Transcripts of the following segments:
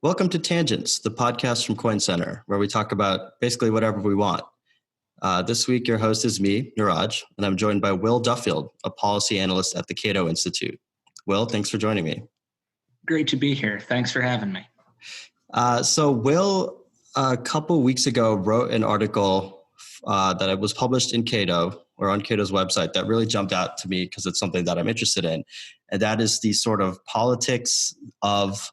Welcome to Tangents, the podcast from Coin Center, where we talk about basically whatever we want. This week, your host is me, Neeraj, and I'm joined by Will Duffield, a policy analyst at the Cato Institute. Will, thanks for joining me. Great to be here. Thanks for having me. So Will, a couple weeks ago, wrote an article that was published in Cato, or on Cato's website, that really jumped out to me because it's something that I'm interested in. And that is the sort of politics of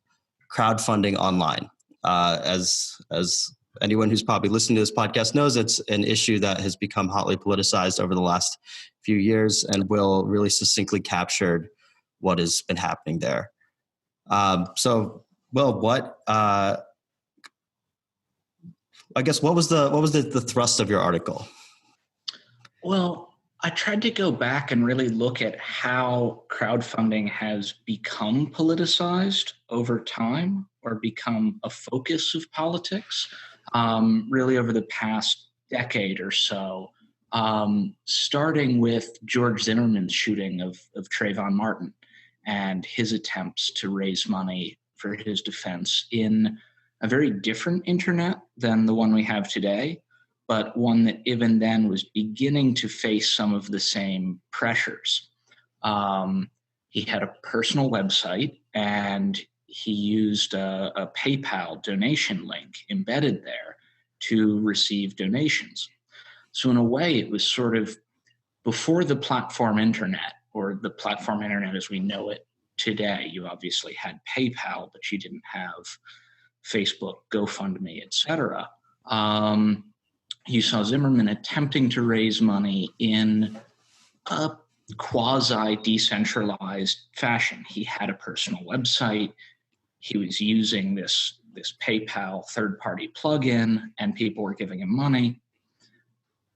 crowdfunding online. As anyone who's probably listening to this podcast knows, it's an issue that has become hotly politicized over the last few years, and Will really succinctly captured what has been happening there. So, Will, what was the thrust of your article? Well, I tried to go back and really look at how crowdfunding has become politicized over time, or become a focus of politics, really over the past decade or so, starting with George Zimmerman's shooting of Trayvon Martin and his attempts to raise money for his defense in a very different internet than the one we have today, but one that even then was beginning to face some of the same pressures. He had a personal website, and he used a PayPal donation link embedded there to receive donations. So in a way, it was sort of before the platform internet, or the platform internet as we know it today. You obviously had PayPal, but you didn't have Facebook, GoFundMe, etc. You saw Zimmerman attempting to raise money in a quasi-decentralized fashion. He had a personal website. He was using this PayPal third-party plugin, and people were giving him money.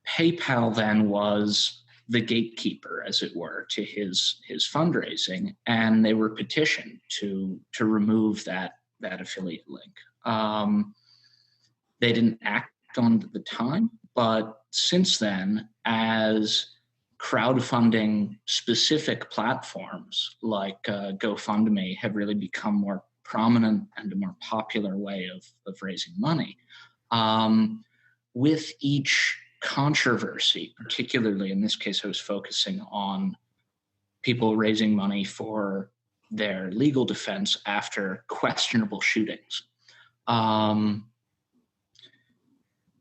PayPal then was the gatekeeper, as it were, to his fundraising, and they were petitioned to remove that affiliate link. They didn't act on at the time, but since then, as crowdfunding specific platforms like GoFundMe have really become more prominent and a more popular way of raising money, with each controversy, particularly in this case, I was focusing on people raising money for their legal defense after questionable shootings,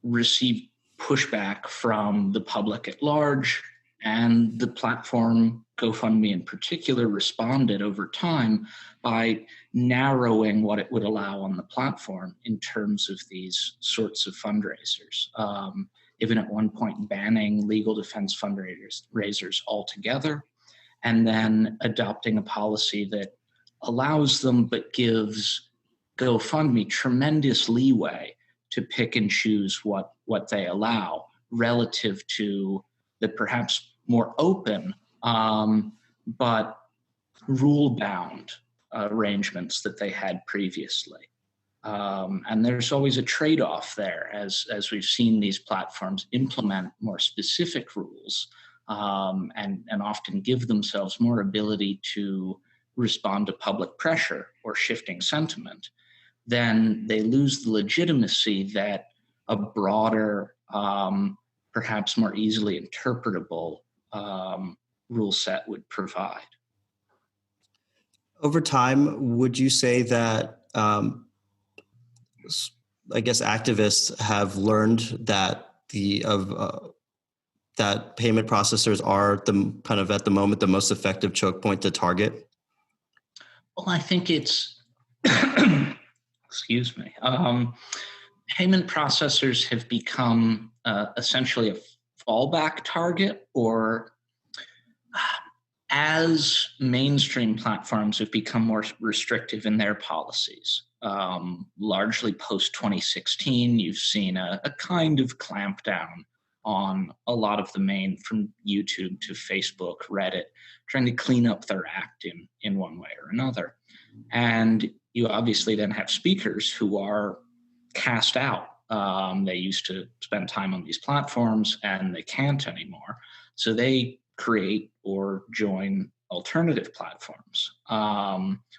received pushback from the public at large, and the platform, GoFundMe in particular, responded over time by narrowing what it would allow on the platform in terms of these sorts of fundraisers. Even at one point banning legal defense fundraisers altogether, and then adopting a policy that allows them but gives GoFundMe tremendous leeway to pick and choose what they allow relative to the perhaps more open but rule-bound arrangements that they had previously. And there's always a trade-off there as we've seen these platforms implement more specific rules and often give themselves more ability to respond to public pressure or shifting sentiment. Then they lose the legitimacy that a broader, perhaps more easily interpretable rule set would provide. Over time, would you say that, activists have learned that that payment processors are the kind of at the moment the most effective choke point to target? Well, I think it's excuse me. Payment processors have become essentially a fallback target, or as mainstream platforms have become more restrictive in their policies. Largely post-2016, you've seen a kind of clampdown on a lot of the main, from YouTube to Facebook, Reddit, trying to clean up their act in one way or another. And you obviously then have speakers who are cast out. They used to spend time on these platforms, and they can't anymore. So they create or join alternative platforms,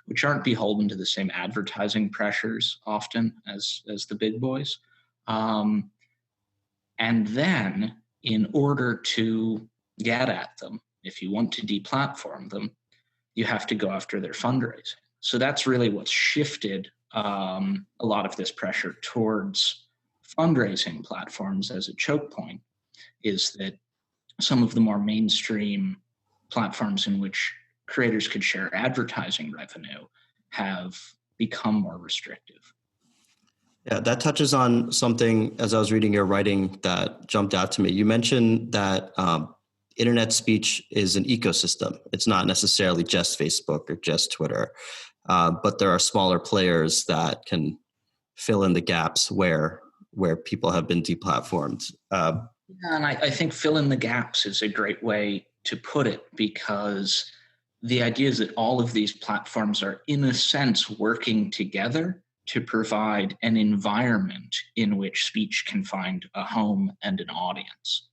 which aren't beholden to the same advertising pressures often as the big boys. And then, in order to get at them, if you want to deplatform them, you have to go after their fundraising. So that's really what's shifted a lot of this pressure towards fundraising platforms as a choke point, is that some of the more mainstream platforms in which creators could share advertising revenue have become more restrictive. Yeah, that touches on something as I was reading your writing that jumped out to me. You mentioned that internet speech is an ecosystem. It's not necessarily just Facebook or just Twitter, but there are smaller players that can fill in the gaps where people have been deplatformed. And I think fill in the gaps is a great way to put it, because the idea is that all of these platforms are, in a sense, working together to provide an environment in which speech can find a home and an audience.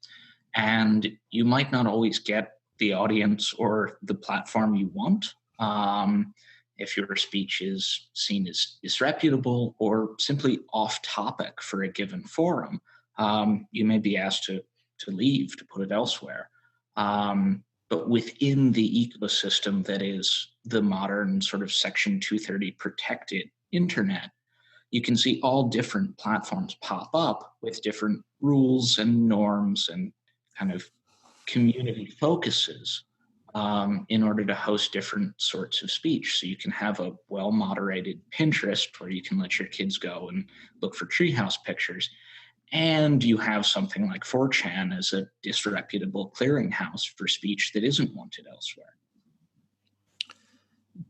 And you might not always get the audience or the platform you want if your speech is seen as disreputable or simply off topic for a given forum. You may be asked to leave, to put it elsewhere. But within the ecosystem that is the modern sort of Section 230 protected internet, you can see all different platforms pop up with different rules and norms and kind of community focuses in order to host different sorts of speech. So you can have a well-moderated Pinterest where you can let your kids go and look for treehouse pictures. And you have something like 4chan as a disreputable clearinghouse for speech that isn't wanted elsewhere.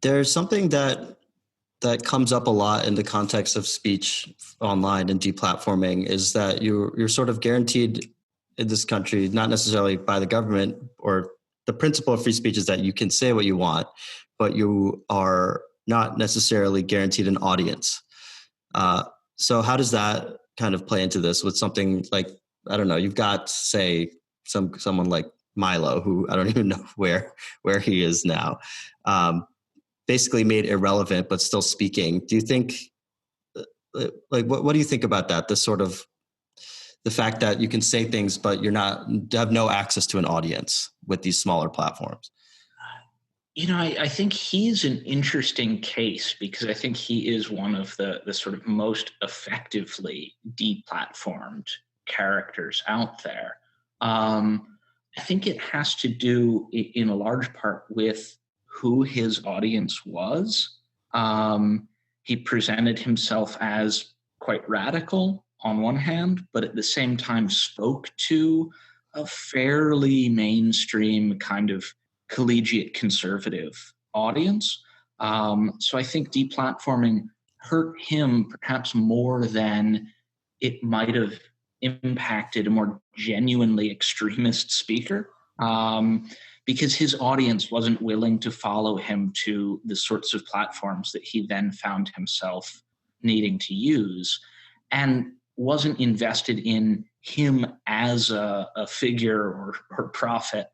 There's something that comes up a lot in the context of speech online and deplatforming, is that you're sort of guaranteed in this country, not necessarily by the government, or the principle of free speech is that you can say what you want, but you are not necessarily guaranteed an audience. So how does that kind of play into this with something like, I don't know, you've got, say, someone like Milo, who I don't even know where he is now, basically made irrelevant, but still speaking. Do you think, like, what do you think about that? This sort of, the fact that you can say things, but have no access to an audience with these smaller platforms? I think he's an interesting case, because I think he is one of the sort of most effectively deplatformed characters out there. I think it has to do in a large part with who his audience was. He presented himself as quite radical on one hand, but at the same time spoke to a fairly mainstream kind of collegiate conservative audience. So I think deplatforming hurt him perhaps more than it might have impacted a more genuinely extremist speaker, because his audience wasn't willing to follow him to the sorts of platforms that he then found himself needing to use, and wasn't invested in him as a figure or prophet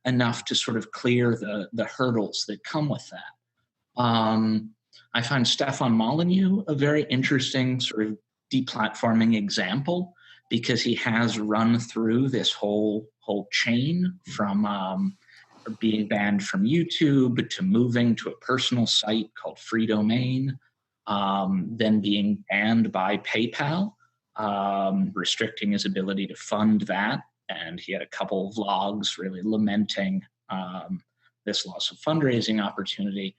enough to sort of clear the hurdles that come with that. I find Stefan Molyneux a very interesting sort of deplatforming example, because he has run through this whole chain from being banned from YouTube to moving to a personal site called Free Domain, then being banned by PayPal, restricting his ability to fund that. And he had a couple of vlogs really lamenting this loss of fundraising opportunity,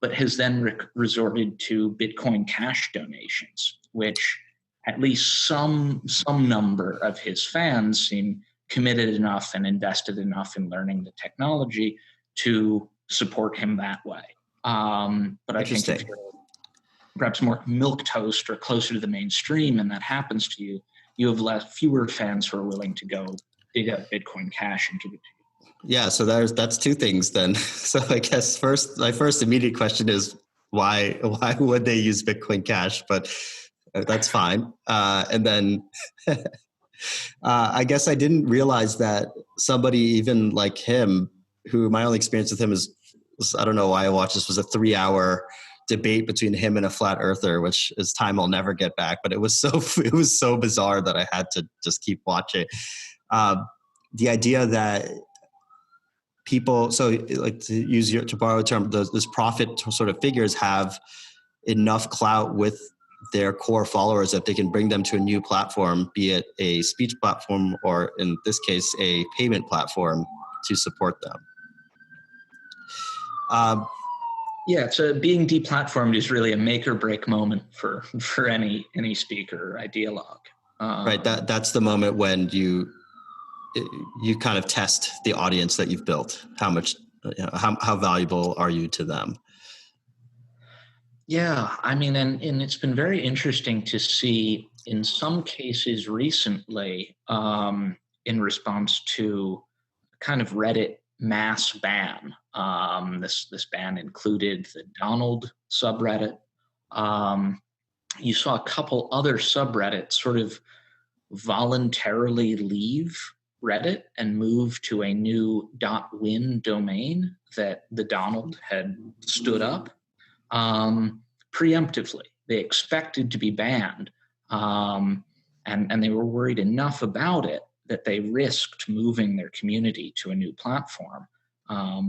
but has then resorted to Bitcoin Cash donations, which at least some number of his fans seem committed enough and invested enough in learning the technology to support him that way. But I think if you're perhaps more milquetoast or closer to the mainstream and that happens to you, you have fewer fans who are willing to go dig up Bitcoin Cash and give it to you. Yeah, so that's two things then. So I guess my first immediate question is why would they use Bitcoin Cash? But that's fine. And then I guess I didn't realize that somebody even like him who my only experience with him was I don't know why I watched this, was a 3-hour debate between him and a flat earther, which is time I'll never get back. But it was so bizarre that I had to just keep watching. The idea that people, so like to borrow a term, this profit sort of figures have enough clout with their core followers that they can bring them to a new platform, be it a speech platform or in this case, a payment platform to support them. Yeah, so being deplatformed is really a make or break moment for any speaker or ideologue. Right, that's the moment when you kind of test the audience that you've built. How much, how valuable are you to them? Yeah, I mean, and it's been very interesting to see in some cases recently, in response to kind of Reddit mass ban. This ban included the Donald subreddit. You saw a couple other subreddits sort of voluntarily leave Reddit and move to a new .win domain that the Donald had stood up preemptively. They expected to be banned, and they were worried enough about it that they risked moving their community to a new platform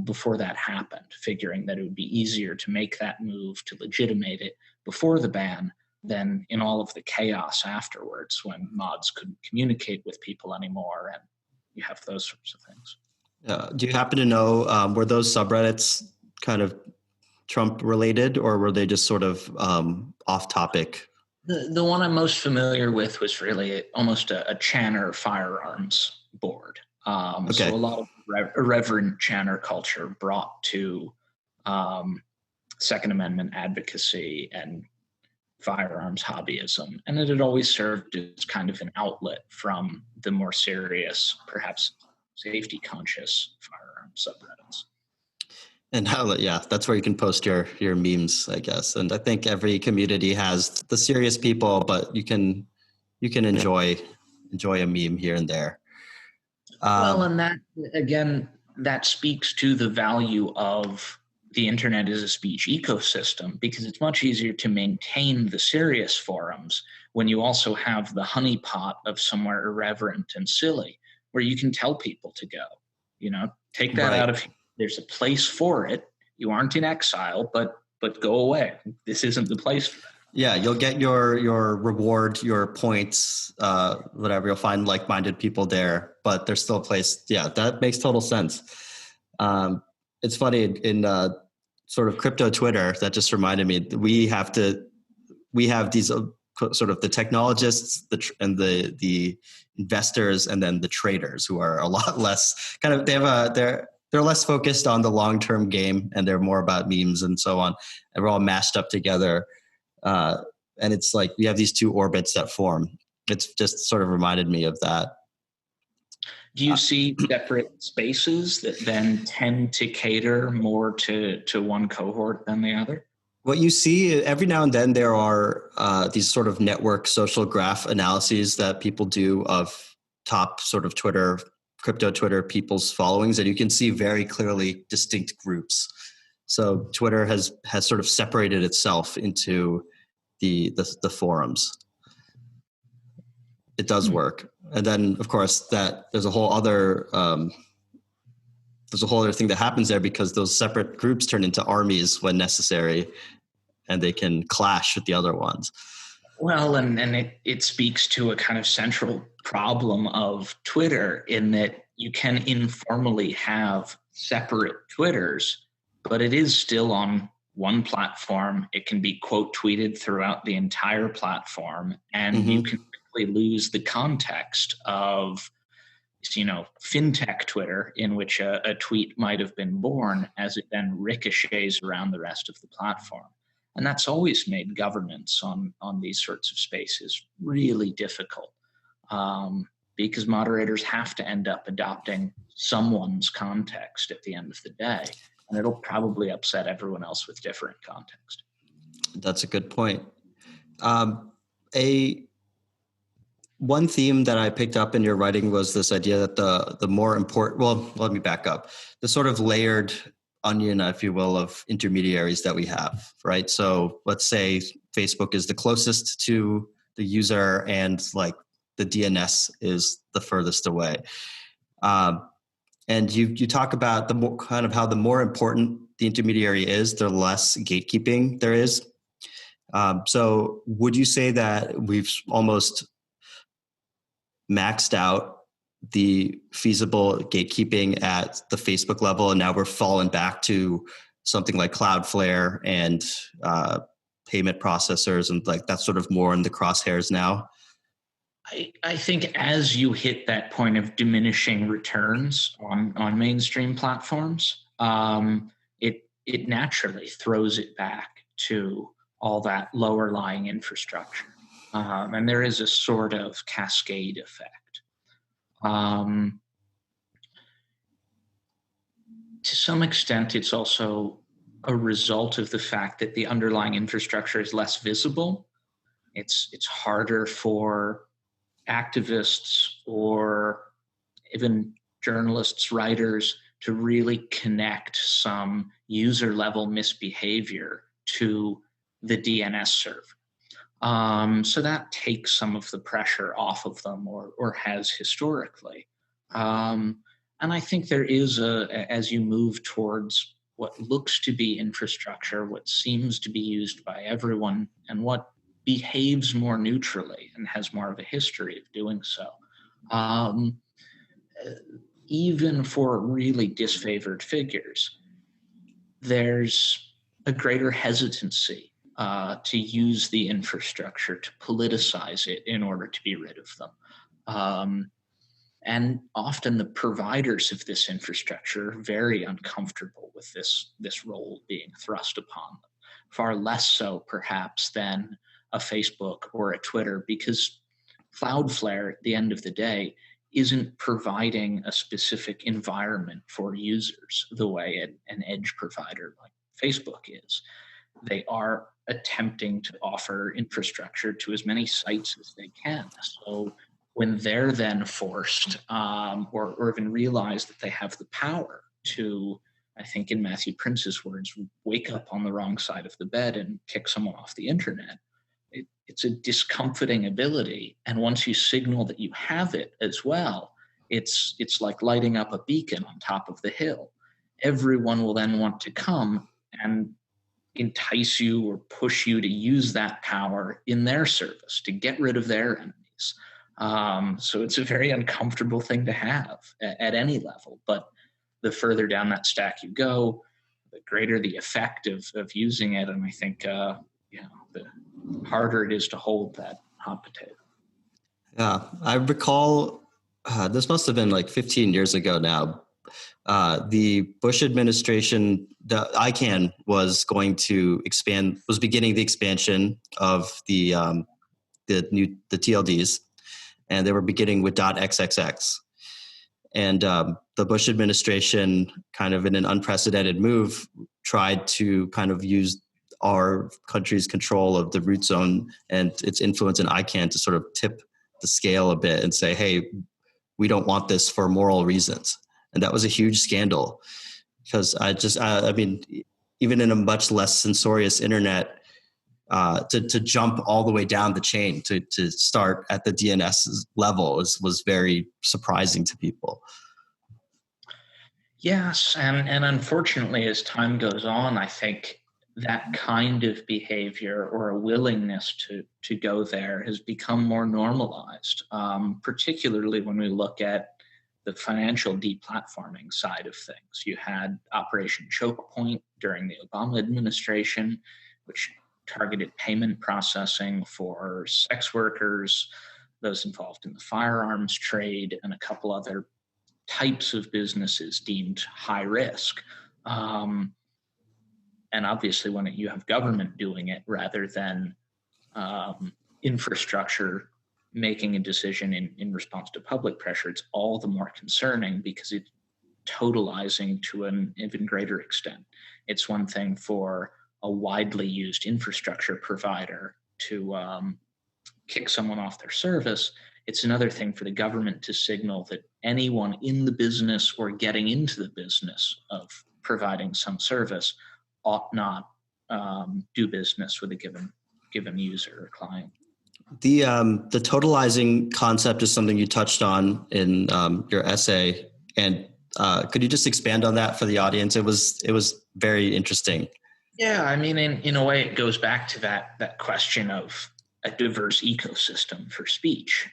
before that happened, figuring that it would be easier to make that move to legitimate it before the ban than in all of the chaos afterwards when mods couldn't communicate with people anymore and you have those sorts of things. Do you happen to know, were those subreddits kind of Trump related, or were they just sort of off topic? The one I'm most familiar with was really almost a Channer firearms board. Okay. So a lot of irreverent Channer culture brought to Second Amendment advocacy and firearms hobbyism. And it had always served as kind of an outlet from the more serious, perhaps safety conscious firearms subreddits. And that's where you can post your memes, I guess. And I think every community has the serious people, but you can enjoy a meme here and there. Well, and that, again, that speaks to the value of the internet as a speech ecosystem, because it's much easier to maintain the serious forums when you also have the honeypot of somewhere irreverent and silly where you can tell people to go. Take that out of here. There's a place for it. You aren't in exile, but go away. This isn't the place for that. Yeah, you'll get your reward, your points, whatever. You'll find like-minded people there, but there's still a place. Yeah, that makes total sense. It's funny in sort of crypto Twitter, that just reminded me, we have these sort of the technologists, and the investors, and then the traders, who are a lot less kind of, they're less focused on the long-term game, and they're more about memes and so on. And we're all mashed up together. And it's like we have these two orbits that form. It's just sort of reminded me of that. Do you see separate spaces that then tend to cater more to one cohort than the other? What you see every now and then, there are these sort of network social graph analyses that people do of top sort of crypto Twitter people's followings, and you can see very clearly distinct groups. So Twitter has sort of separated itself into the forums. It does work. And then, of course, that there's a whole other thing that happens there, because those separate groups turn into armies when necessary, and they can clash with the other ones. Well, and it speaks to a kind of central problem of Twitter, in that you can informally have separate Twitters, but it is still on one platform. It can be quote tweeted throughout the entire platform, and you can quickly lose the context of, fintech Twitter, in which a tweet might have been born, as it then ricochets around the rest of the platform. And that's always made governance on these sorts of spaces really difficult, because moderators have to end up adopting someone's context at the end of the day. And it'll probably upset everyone else with different context. That's a good point. one theme that I picked up in your writing was this idea that the more important, well, let me back up, the sort of layered onion, if you will, of intermediaries that we have, right? So let's say Facebook is the closest to the user and like the DNS is the furthest away. And you talk about the more kind of how the more important the intermediary is, the less gatekeeping there is. So would you say that we've almost maxed out the feasible gatekeeping at the Facebook level, and now we're falling back to something like Cloudflare and payment processors, and like that's sort of more in the crosshairs now? I think as you hit that point of diminishing returns on mainstream platforms, it naturally throws it back to all that lower lying infrastructure. And there is a sort of cascade effect. To some extent, it's also a result of the fact that the underlying infrastructure is less visible. It's harder for activists or even journalists, writers to really connect some user level misbehavior to the DNS server. So that takes some of the pressure off of them, or has historically. And I think there is as you move towards what looks to be infrastructure, what seems to be used by everyone, and what behaves more neutrally and has more of a history of doing so. Even for really disfavored figures, there's a greater hesitancy to use the infrastructure, to politicize it in order to be rid of them. And often the providers of this infrastructure are very uncomfortable with this role being thrust upon them, far less so perhaps than a Facebook or a Twitter, because Cloudflare at the end of the day isn't providing a specific environment for users the way an edge provider like Facebook is. They are attempting to offer infrastructure to as many sites as they can. So when they're then forced or even realize that they have the power to, I think in Matthew Prince's words, wake up on the wrong side of the bed and kick someone off the internet, it's a discomforting ability. And once you signal that you have it as well, it's like lighting up a beacon on top of the hill. Everyone will then want to come and entice you or push you to use that power in their service to get rid of their enemies. So it's a very uncomfortable thing to have at any level. But the further down that stack you go, the greater the effect of using it. And I think the harder it is to hold that hot potato. Yeah, I recall this must have been like 15 years ago now. The Bush administration, the ICANN was beginning the expansion of the TLDs, and they were beginning with .xxx. And the Bush administration, kind of in an unprecedented move, tried to kind of use our country's control of the root zone and its influence in ICANN to sort of tip the scale a bit and say, hey, we don't want this for moral reasons. And that was a huge scandal, because I mean, even in a much less censorious internet, to jump all the way down the chain to start at the DNS level was very surprising to people. Yes, and unfortunately, as time goes on, I think that kind of behavior or a willingness to go there has become more normalized, particularly when we look at the financial deplatforming side of things. You had Operation Chokepoint during the Obama administration, which targeted payment processing for sex workers, those involved in the firearms trade, and a couple other types of businesses deemed high risk. And obviously, when you have government doing it rather than infrastructure making a decision in response to public pressure, it's all the more concerning, because it's totalizing to an even greater extent. It's one thing for a widely used infrastructure provider to kick someone off their service. It's another thing for the government to signal that anyone in the business or getting into the business of providing some service ought not do business with a given user or client. The totalizing concept is something you touched on in your essay, and could you just expand on that for the audience? It was very interesting. Yeah, I mean, in a way, it goes back to that question of a diverse ecosystem for speech.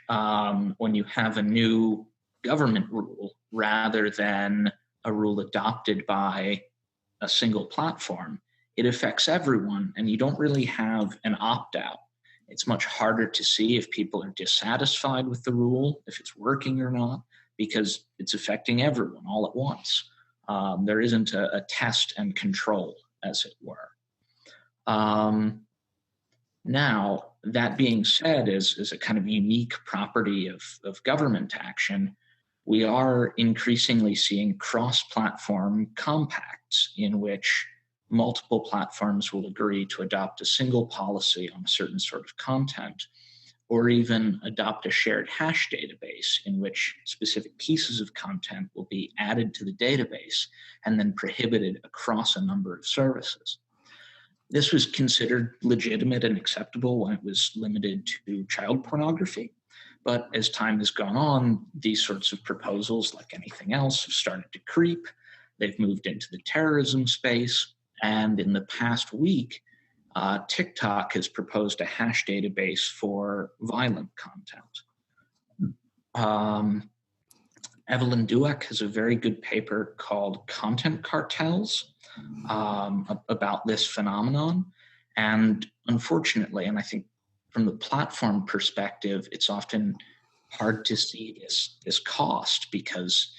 When you have a new government rule rather than a rule adopted by a single platform, it affects everyone, and you don't really have an opt-out. It's much harder to see if people are dissatisfied with the rule, if it's working or not, because it's affecting everyone all at once. There isn't a test and control, as it were. Now, that being said, as a kind of unique property of government action, we are increasingly seeing cross-platform compacts in which multiple platforms will agree to adopt a single policy on a certain sort of content, or even adopt a shared hash database in which specific pieces of content will be added to the database and then prohibited across a number of services. This was considered legitimate and acceptable when it was limited to child pornography. But as time has gone on, these sorts of proposals, like anything else, have started to creep. They've moved into the terrorism space. And in the past week, TikTok has proposed a hash database for violent content. Evelyn Douek has a very good paper called Content Cartels about this phenomenon. And unfortunately, and I think from the platform perspective, it's often hard to see this cost because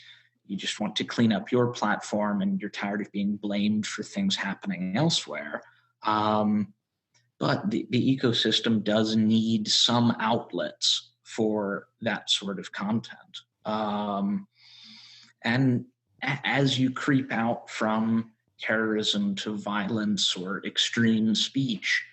you just want to clean up your platform and you're tired of being blamed for things happening elsewhere. But the ecosystem does need some outlets for that sort of content. And as you creep out from terrorism to violence or extreme speech,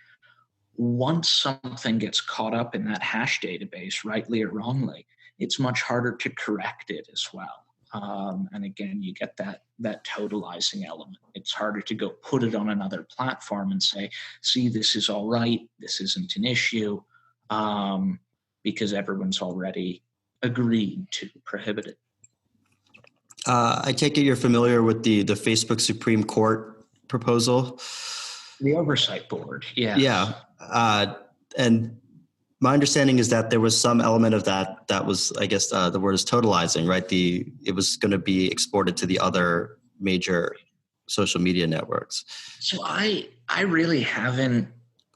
once something gets caught up in that hash database, rightly or wrongly, it's much harder to correct it as well. And again, you get that totalizing element. It's harder to go put it on another platform and say, see, this is all right, this isn't an issue, because everyone's already agreed to prohibit it. I take it you're familiar with the Facebook Supreme Court proposal? The oversight board, yeah. Yeah. And my understanding is that there was some element of that was, I guess, the word is totalizing, right? It was going to be exported to the other major social media networks. So I really haven't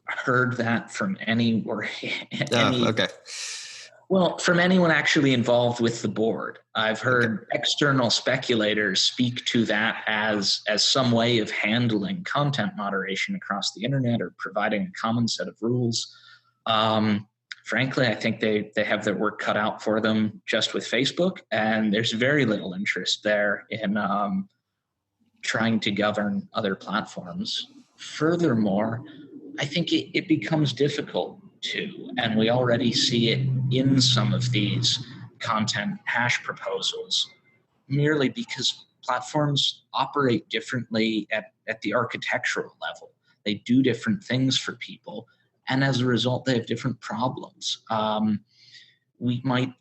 heard that from anywhere. Okay. Well, from anyone actually involved with the board. I've heard external speculators speak to that as some way of handling content moderation across the internet or providing a common set of rules. Frankly, I think they have their work cut out for them just with Facebook, and there's very little interest there in trying to govern other platforms. Furthermore, I think it becomes difficult to, and we already see it in some of these content hash proposals, merely because platforms operate differently at the architectural level. They do different things for people, and as a result, they have different problems. We might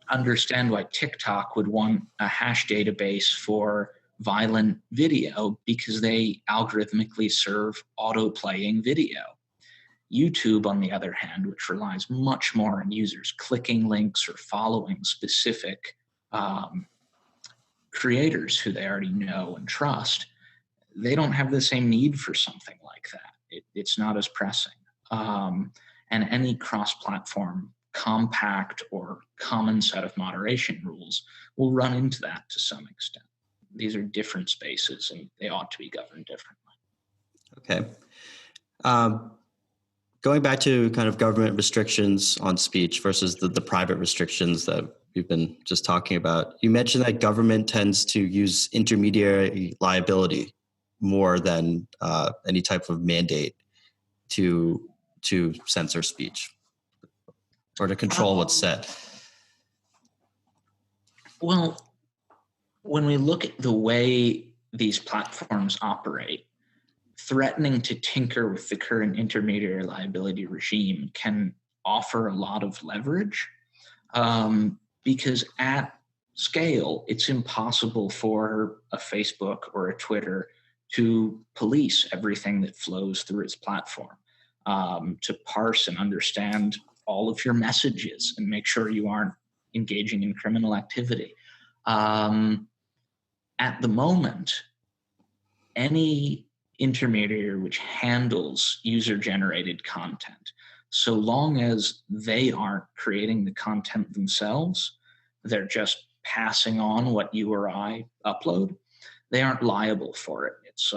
understand why TikTok would want a hash database for violent video because they algorithmically serve auto-playing video. YouTube, on the other hand, which relies much more on users clicking links or following specific creators who they already know and trust, they don't have the same need for something like that. It's not as pressing. And any cross-platform compact or common set of moderation rules will run into that to some extent. These are different spaces and they ought to be governed differently. Okay. Going back to kind of government restrictions on speech versus the private restrictions that we've been just talking about, you mentioned that government tends to use intermediary liability more than any type of mandate to censor speech or to control what's said. Well, when we look at the way these platforms operate, threatening to tinker with the current intermediary liability regime can offer a lot of leverage, because at scale, it's impossible for a Facebook or a Twitter to police everything that flows through its platform, to parse and understand all of your messages and make sure you aren't engaging in criminal activity. At the moment, any intermediary which handles user-generated content, so long as they aren't creating the content themselves, they're just passing on what you or I upload, they aren't liable for it. It's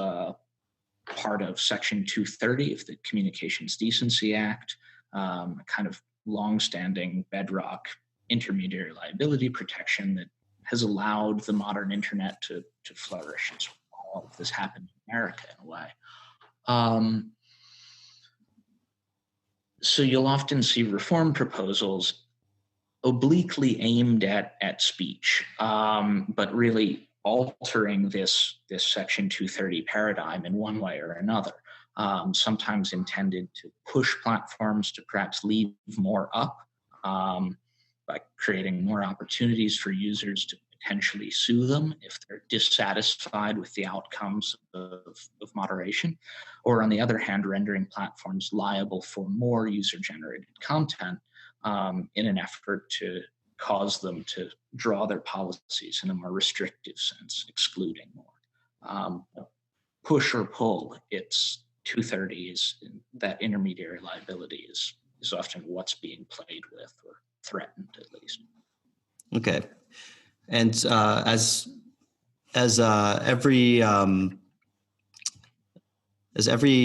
part of Section 230 of the Communications Decency Act, a kind of longstanding bedrock intermediary liability protection that has allowed the modern internet to flourish. It's all of this happened in America in a way. So you'll often see reform proposals obliquely aimed at speech, but really altering this Section 230 paradigm in one way or another. Sometimes intended to push platforms to perhaps leave more up, by creating more opportunities for users to potentially sue them if they're dissatisfied with the outcomes of moderation, or on the other hand, rendering platforms liable for more user-generated content, in an effort to cause them to draw their policies in a more restrictive sense, excluding more. Push or pull, it's 230 is that intermediary liability is often what's being played with or threatened at least. Okay. And as every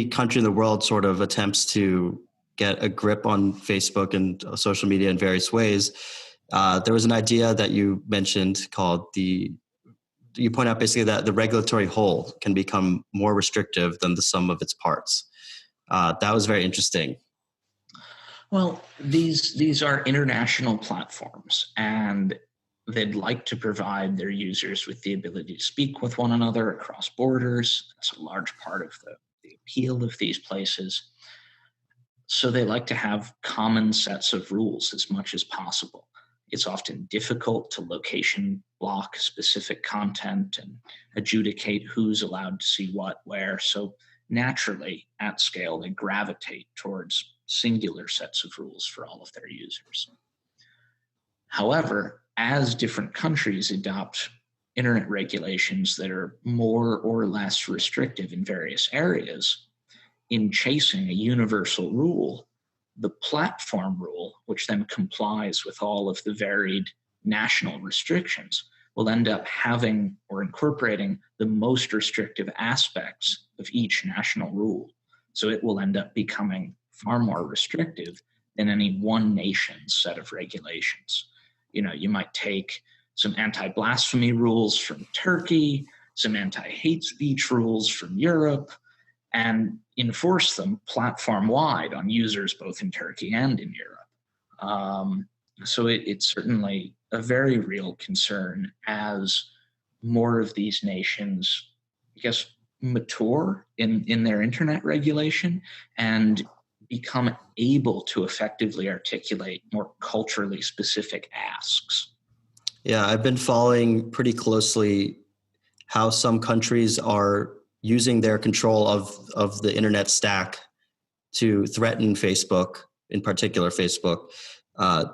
country in the world sort of attempts to get a grip on Facebook and social media in various ways, there was an idea that you mentioned called you point out basically that the regulatory whole can become more restrictive than the sum of its parts. That was very interesting. Well, these are international platforms, and they'd like to provide their users with the ability to speak with one another across borders. That's a large part of the appeal of these places. So they like to have common sets of rules as much as possible. It's often difficult to location block specific content and adjudicate who's allowed to see what where. So naturally, at scale, they gravitate towards singular sets of rules for all of their users. However, as different countries adopt internet regulations that are more or less restrictive in various areas, in chasing a universal rule, the platform rule, which then complies with all of the varied national restrictions, will end up having or incorporating the most restrictive aspects of each national rule. So it will end up becoming far more restrictive than any one nation's set of regulations. You might take some anti-blasphemy rules from Turkey, some anti-hate speech rules from Europe, and enforce them platform-wide on users both in Turkey and in Europe. So it's certainly a very real concern as more of these nations, I guess, mature in their internet regulation and become able to effectively articulate more culturally specific asks. Yeah, I've been following pretty closely how some countries are using their control of the internet stack to threaten Facebook, in particular Facebook,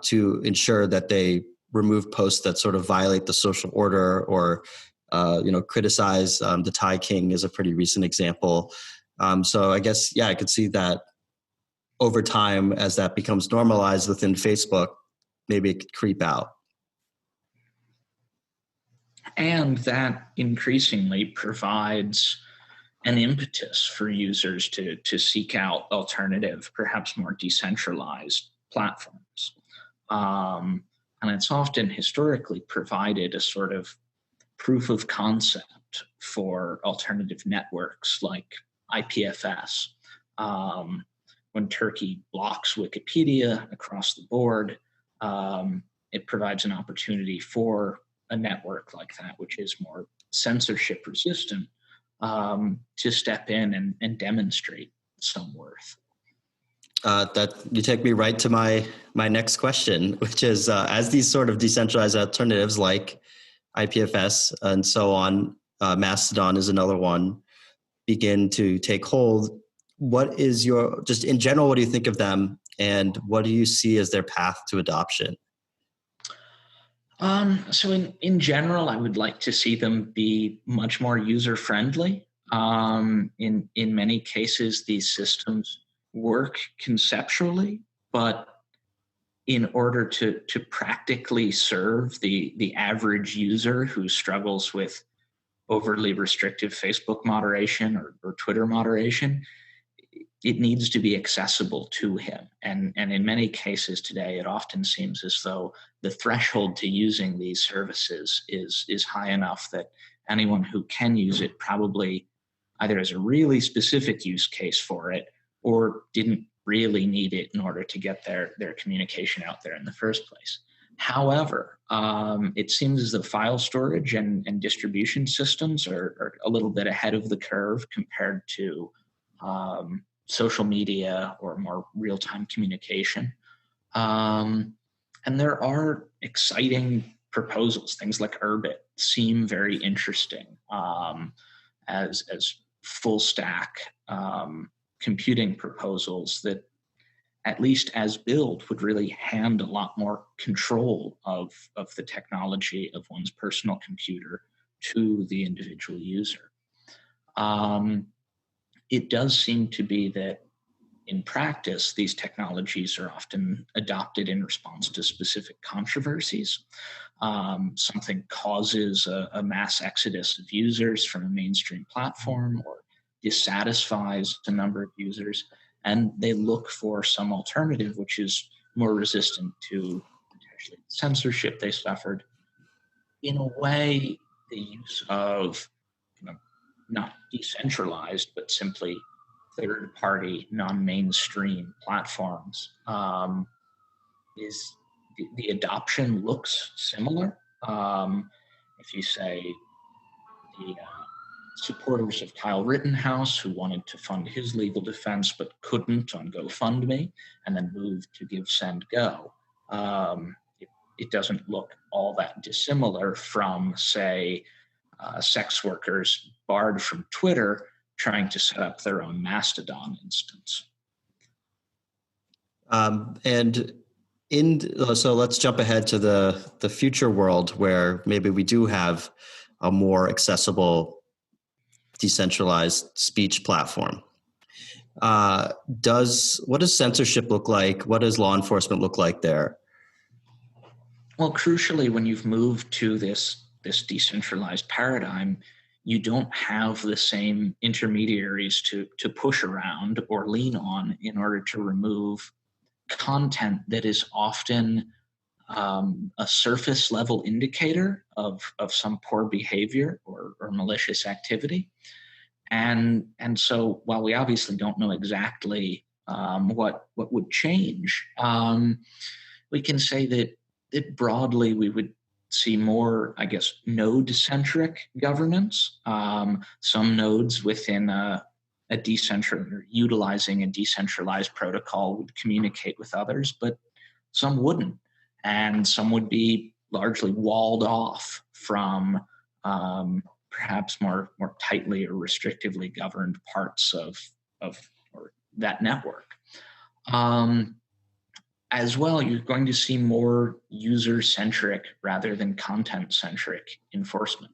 to ensure that they remove posts that sort of violate the social order or criticize. The Thai King is a pretty recent example. So I guess, I could see that over time, as that becomes normalized within Facebook, maybe it could creep out. And that increasingly provides an impetus for users to seek out alternative, perhaps more decentralized platforms. And it's often historically provided a sort of proof of concept for alternative networks like IPFS. When Turkey blocks Wikipedia across the board, it provides an opportunity for a network like that, which is more censorship resistant, to step in and demonstrate some worth. That you take me right to my next question, which is as these sort of decentralized alternatives like IPFS and so on, Mastodon is another one, begin to take hold. What is your, just in general, what do you think of them, and what do you see as their path to adoption? So in general, I would like to see them be much more user friendly. In many cases, these systems work conceptually, but in order to practically serve the average user who struggles with overly restrictive Facebook moderation or Twitter moderation, it needs to be accessible to him. And in many cases today, it often seems as though the threshold to using these services is high enough that anyone who can use it probably either has a really specific use case for it or didn't really need it in order to get their communication out there in the first place. However, it seems as though file storage and distribution systems are a little bit ahead of the curve compared to social media or more real-time communication. And there are exciting proposals. Things like Urbit seem very interesting as full stack computing proposals that, at least as built, would really hand a lot more control of the technology of one's personal computer to the individual user. It does seem to be that in practice, these technologies are often adopted in response to specific controversies. Something causes a mass exodus of users from a mainstream platform or dissatisfies a number of users, and they look for some alternative which is more resistant to potentially censorship they suffered. In a way, the use of not decentralized, but simply third-party, non-mainstream platforms is the adoption looks similar. If you say the supporters of Kyle Rittenhouse who wanted to fund his legal defense but couldn't on GoFundMe and then moved to Give, Send, Go, it doesn't look all that dissimilar from, say, sex workers barred from Twitter trying to set up their own Mastodon instance. So let's jump ahead to the future world where maybe we do have a more accessible decentralized speech platform. What does censorship look like? What does law enforcement look like there? Well, crucially, when you've moved to this decentralized paradigm, you don't have the same intermediaries to push around or lean on in order to remove content that is often a surface level indicator of some poor behavior or malicious activity. And so while we obviously don't know exactly what would change, we can say that broadly we would see more, I guess, node-centric governance. Some nodes within utilizing a decentralized protocol would communicate with others, but some wouldn't. And some would be largely walled off from perhaps more tightly or restrictively governed parts of or that network. As well, you're going to see more user-centric rather than content-centric enforcement.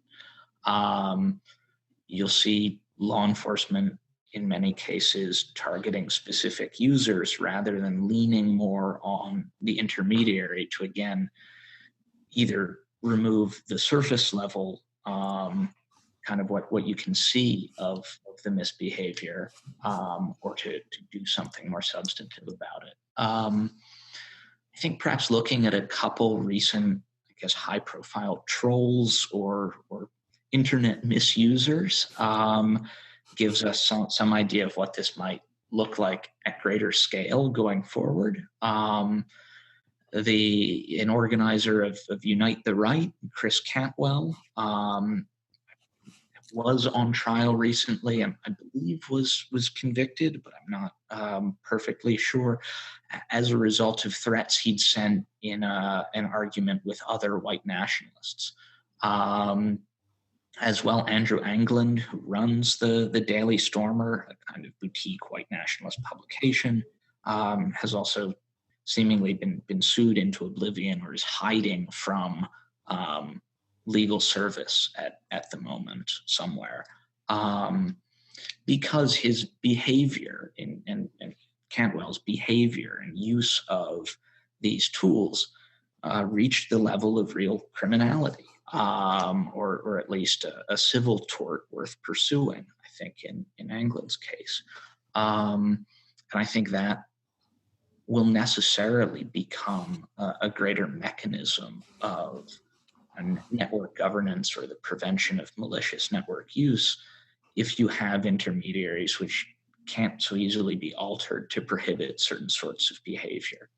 You'll see law enforcement in many cases targeting specific users rather than leaning more on the intermediary to, again, either remove the surface level kind of what you can see of the misbehavior or to do something more substantive about it. I think perhaps looking at a couple recent, I guess, high-profile trolls or internet misusers gives us some idea of what this might look like at greater scale going forward. an organizer of Unite the Right, Chris Cantwell, was on trial recently, and I believe was convicted, but I'm not perfectly sure, as a result of threats he'd sent in an argument with other white nationalists. As well, Andrew Anglin, who runs the Daily Stormer, a kind of boutique white nationalist publication, has also seemingly been sued into oblivion, or is hiding from legal service at the moment somewhere, because his behavior and Cantwell's behavior and use of these tools reached the level of real criminality, or at least a civil tort worth pursuing, I think, in Anglin's case. And I think that will necessarily become a greater mechanism of network governance, or the prevention of malicious network use, if you have intermediaries which can't so easily be altered to prohibit certain sorts of behavior.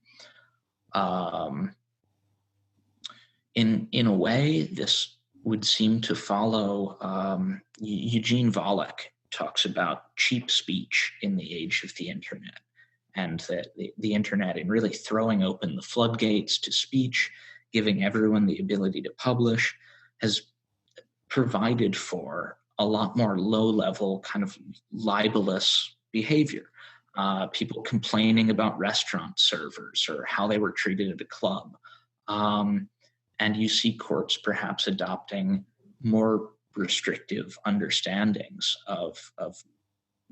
In a way, this would seem to follow, Eugene Volokh talks about cheap speech in the age of the internet, and that the internet, in really throwing open the floodgates to speech, giving everyone the ability to publish, has provided for a lot more low-level kind of libelous behavior. People complaining about restaurant servers or how they were treated at a club. And you see courts perhaps adopting more restrictive understandings of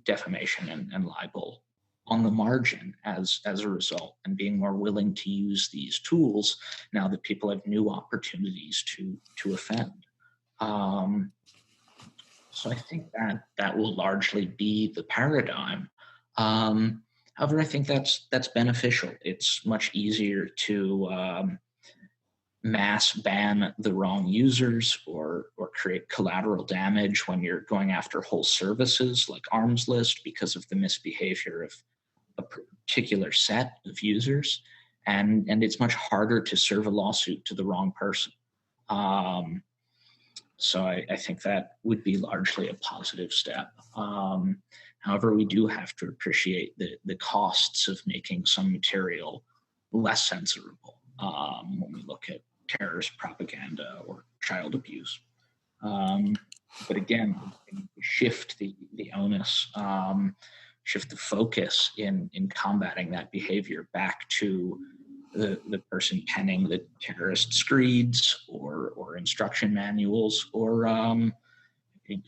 defamation and libel on the margin as a result, and being more willing to use these tools now that people have new opportunities to offend. So I think that will largely be the paradigm. However, I think that's beneficial. It's much easier to mass ban the wrong users, or create collateral damage when you're going after whole services like Arms List because of the misbehavior of a particular set of users, and it's much harder to serve a lawsuit to the wrong person. So I think that would be largely a positive step. However, we do have to appreciate the costs of making some material less censorable when we look at terrorist propaganda or child abuse. But again, shift the onus, shift the focus in combating that behavior back to the person penning the terrorist screeds or instruction manuals, or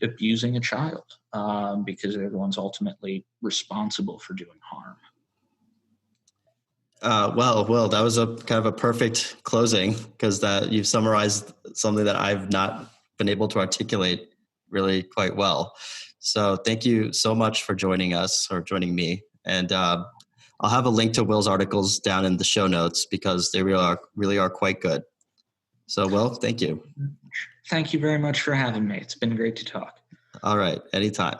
abusing a child, because they're the ones ultimately responsible for doing harm. Well, Will, that was a kind of a perfect closing, because that you've summarized something that I've not been able to articulate really quite well. So thank you so much for joining us, or joining me. And I'll have a link to Will's articles down in the show notes, because they really are quite good. So, Will, thank you. Thank you very much for having me. It's been great to talk. All right. Anytime.